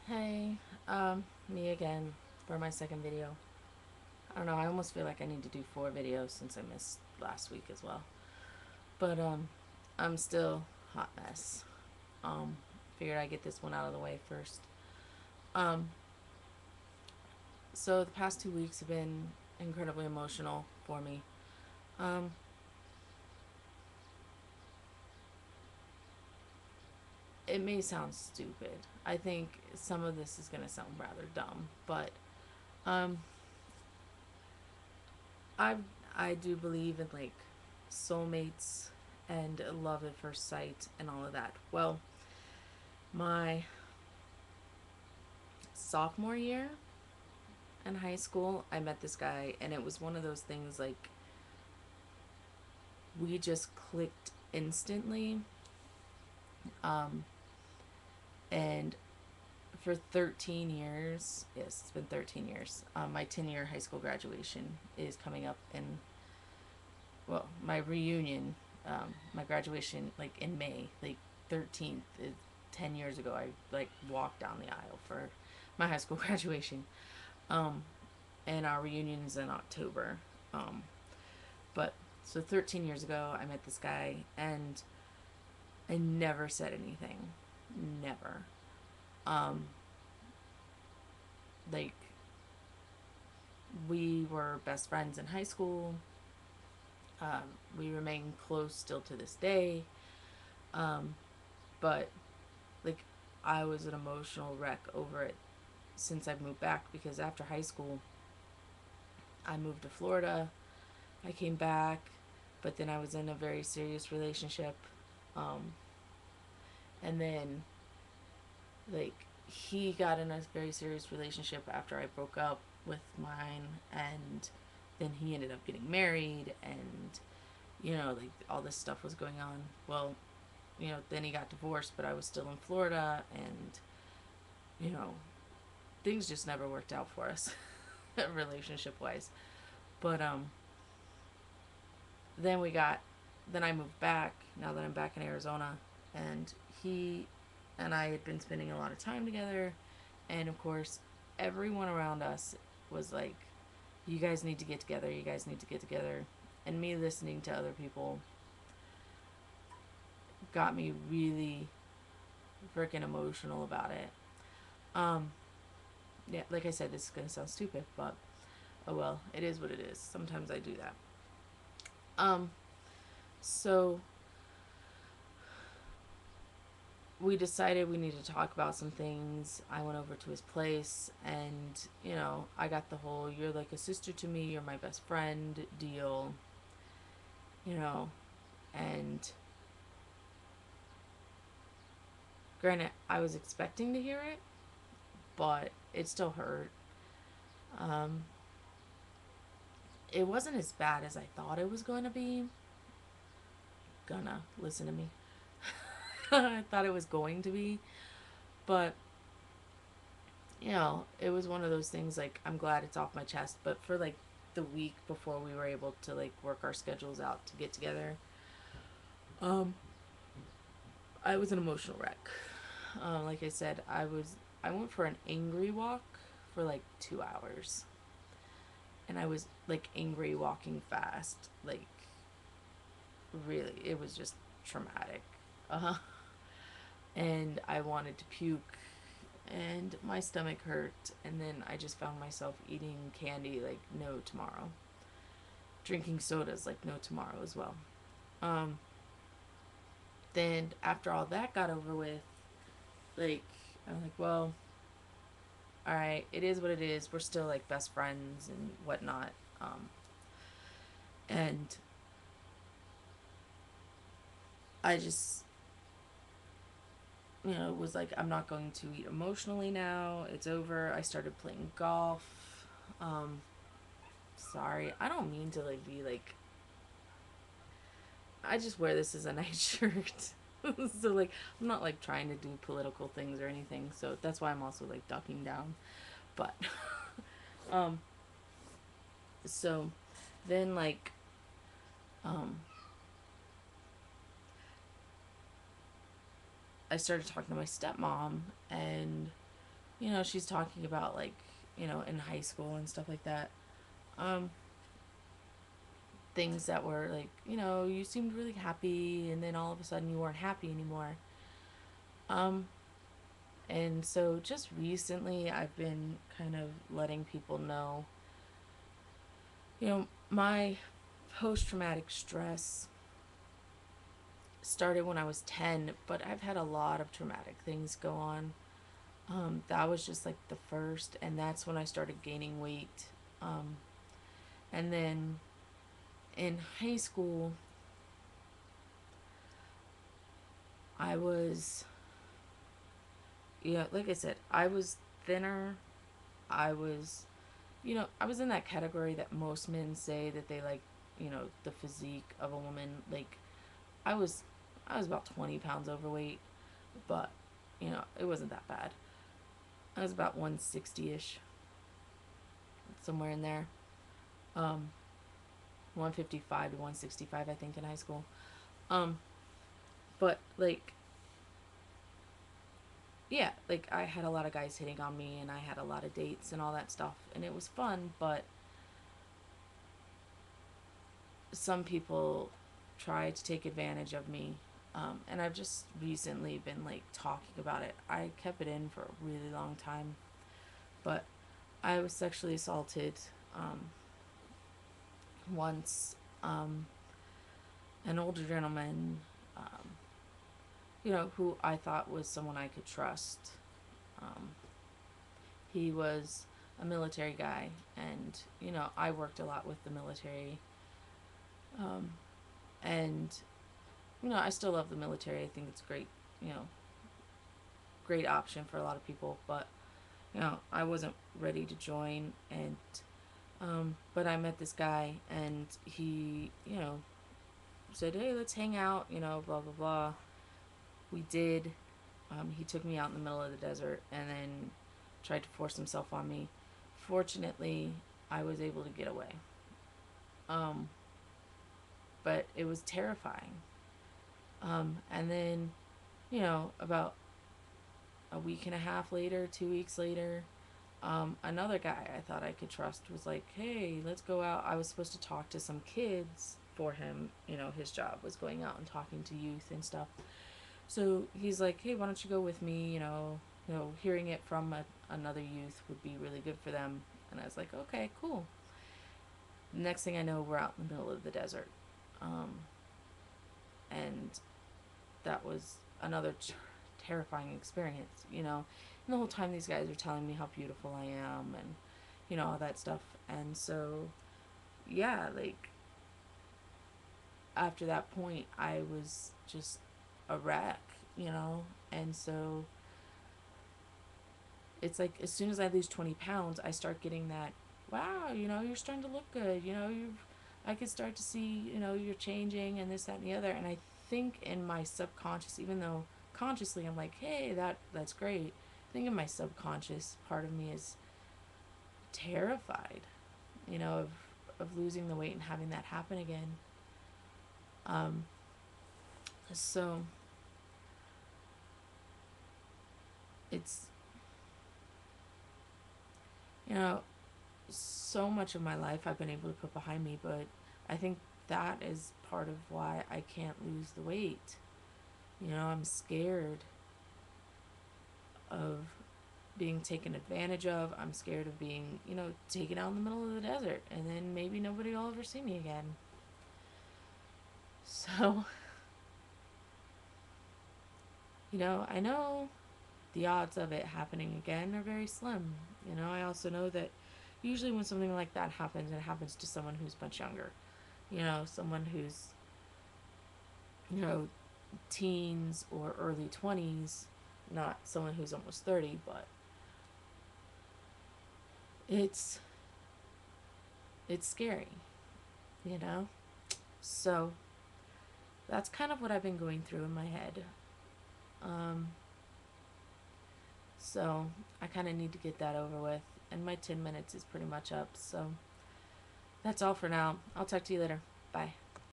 Hey, me again for my second video. I don't know, I almost feel like I need to do 4 videos since I missed last week as well. But, I'm still hot mess. Um, Figured I'd get this one out of the way first. Um, so the past 2 weeks have been incredibly emotional for me. Um, it may sound stupid. I think some of this is gonna sound rather dumb, but, um, I I do believe in like soulmates and love at first sight and all of that. Well, my sophomore year in high school, I met this guy, and it was one of those things like we just clicked instantly. Um, and for 13 years, yes, it's been 13 years. My 10-year high school graduation is coming up in, well, my reunion, my graduation, like in May, like 13th, 10 years ago, I like walked down the aisle for my high school graduation. Um, and our reunion is in October. Um, but so 13 years ago, I met this guy, and I never said anything. Never. Um, like, we were best friends in high school. We remain close still to this day. Um, but like I was an emotional wreck over it since I've moved back, because after high school I moved to Florida. I came back, but then I was in a very serious relationship. Um, and then like he got in a very serious relationship after I broke up with mine, and then he ended up getting married, and like all this stuff was going on. Well, then he got divorced, but I was still in Florida, and you know things just never worked out for us relationship wise. But then we got then I moved back, now that I'm back in Arizona, and he and I had been spending a lot of time together, and of course everyone around us was like, you guys need to get together, you guys need to get together. And me listening to other people got me really freaking emotional about it. Um yeah, like I said, this is going to sound stupid, but oh well, it is what it is. Sometimes I do that. Um so we decided we needed to talk about some things. I went over to his place, and, I got the whole "you're like a sister to me, you're my best friend" deal, you know, and granted, I was expecting to hear it, but it still hurt. Um, it wasn't as bad as I thought it was going to be. Gonna listen to me. I thought it was going to be, but it was one of those things like I'm glad it's off my chest, but for like the week before we were able to like work our schedules out to get together, um, I was an emotional wreck. Like I said, I went for an angry walk for like 2 hours, and I was like angry walking fast, like really, it was just traumatic. Uh huh. And I wanted to puke, and my stomach hurt, and then I just found myself eating candy like no tomorrow, drinking sodas like no tomorrow as well. Um, then after all that got over with, like I'm like, well, all right, it is what it is. We're still like best friends and whatnot. Um, and I just, was like, I'm not going to eat emotionally now. It's over. I started playing golf. Um, Sorry, I don't mean to like be like, I just wear this as a nice shirt. So like I'm not like trying to do political things or anything. So that's why I'm also like ducking down. But um so then like um I started talking to my stepmom, and she's talking about, like, in high school and stuff like that. Um, Things that were like, you seemed really happy, and then all of a sudden you weren't happy anymore. Um, and so just recently I've been kind of letting people know, my post traumatic stress started when I was 10, but I've had a lot of traumatic things go on. That was just like the first, and that's when I started gaining weight. Um, and then in high school, I was, like I said, I was thinner. I was, I was in that category that most men say that they like, the physique of a woman. Like, I was, I was about 20 pounds overweight, but, it wasn't that bad. I was about 160 ish, somewhere in there. Um, 155 to 165, I think, in high school. Um, but like, yeah, like I had a lot of guys hitting on me, and I had a lot of dates and all that stuff, and it was fun, but some people try to take advantage of me. And I've just recently been like talking about it. I kept it in for a really long time, but I was sexually assaulted um, once. An older gentleman, um, who I thought was someone I could trust. Um, he was a military guy, and I worked a lot with the military. Um, and I still love the military. I think it's great. You know, great option for a lot of people, but I wasn't ready to join, and but I met this guy, and he said, "Hey, let's hang out," blah blah blah. We did. He took me out in the middle of the desert and then tried to force himself on me. Fortunately, I was able to get away. Um, but it was terrifying. And then, about a week and a half later, 2 weeks later, another guy I thought I could trust was like, "Hey, let's go out." I was supposed to talk to some kids for him. His job was going out and talking to youth and stuff. So he's like, "Hey, why don't you go with me?" Hearing it from another youth would be really good for them. And I was like, "Okay, cool." Next thing I know, we're out in the middle of the desert, um, and that was another terrifying experience. And the whole time these guys are telling me how beautiful I am, and all that stuff. And so, yeah, like after that point, I was just a wreck, and so it's like as soon as I lose 20 pounds, I start getting that, wow, you're starting to look good. I could start to see, you're changing and this, that, and the other. And I think in my subconscious, even though consciously I'm like, hey, that's great. I think in my subconscious, part of me is terrified, of losing the weight and having that happen again. Um, so it's, you know, so much of my life I've been able to put behind me, but I think that is part of why I can't lose the weight. I'm scared of being taken advantage of. I'm scared of being, taken out in the middle of the desert, and then maybe nobody will ever see me again. So, I know the odds of it happening again are very slim. I also know that usually when something like that happens, it happens to someone who's much younger. Someone who's, you know, teens or early 20s, not someone who's almost 30, but it's scary, you know? So that's kind of what I've been going through in my head. Um, so I kind of need to get that over with. And my 10 minutes is pretty much up. So that's all for now. I'll talk to you later. Bye.